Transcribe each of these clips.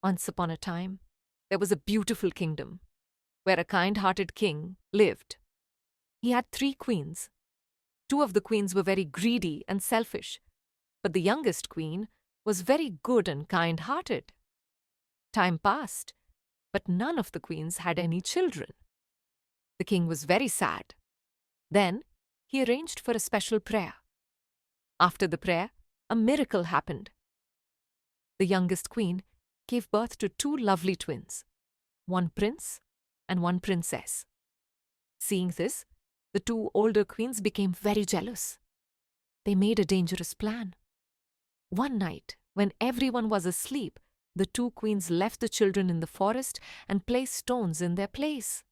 Once upon a time, there was a beautiful kingdom where a kind-hearted king lived. He had 3 queens. 2 of the queens were very greedy and selfish, but the youngest queen was very good and kind-hearted. Time passed, but none of the queens had any children. The king was very sad. Then he arranged for a special prayer. After the prayer, a miracle happened. The youngest queen gave birth to 2 lovely twins, one prince and one princess. Seeing this, the 2 older queens became very jealous. They made a dangerous plan. One night, when everyone was asleep, the 2 queens left the children in the forest and placed stones in their place.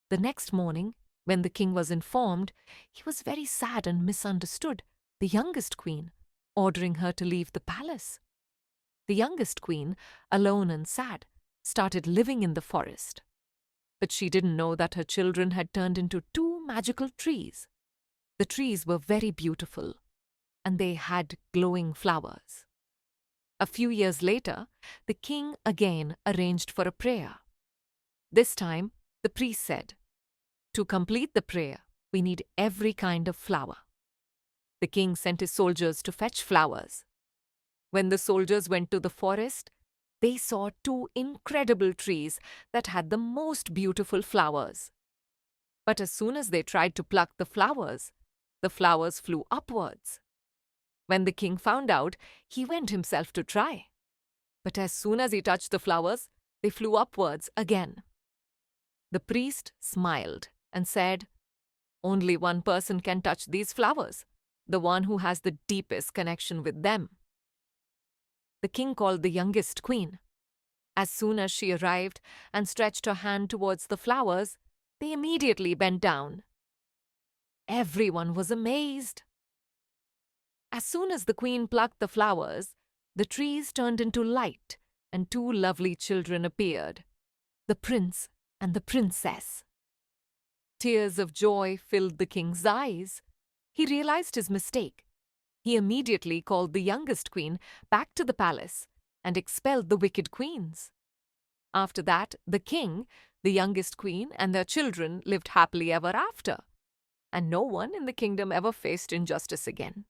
The next morning, when the king was informed, he was very sad and misunderstood the youngest queen, ordering her to leave the palace. The youngest queen, alone and sad, started living in the forest. But she didn't know that her children had turned into 2 magical trees. The trees were very beautiful, and they had glowing flowers. A few years later, the king again arranged for a prayer. This time, the priest said, "To complete the prayer, we need every kind of flower." The king sent his soldiers to fetch flowers. When the soldiers went to the forest, they saw 2 incredible trees that had the most beautiful flowers. But as soon as they tried to pluck the flowers flew upwards. When the king found out, he went himself to try. But as soon as he touched the flowers, they flew upwards again. The priest smiled and said, "Only one person can touch these flowers, the one who has the deepest connection with them." The king called the youngest queen. As soon as she arrived and stretched her hand towards the flowers, they immediately bent down. Everyone was amazed. As soon as the queen plucked the flowers, the trees turned into light and 2 lovely children appeared, the prince and the princess. Tears of joy filled the king's eyes. He realized his mistake. He immediately called the youngest queen back to the palace and expelled the wicked queens. After that, the king, the youngest queen, and their children lived happily ever after, and no one in the kingdom ever faced injustice again.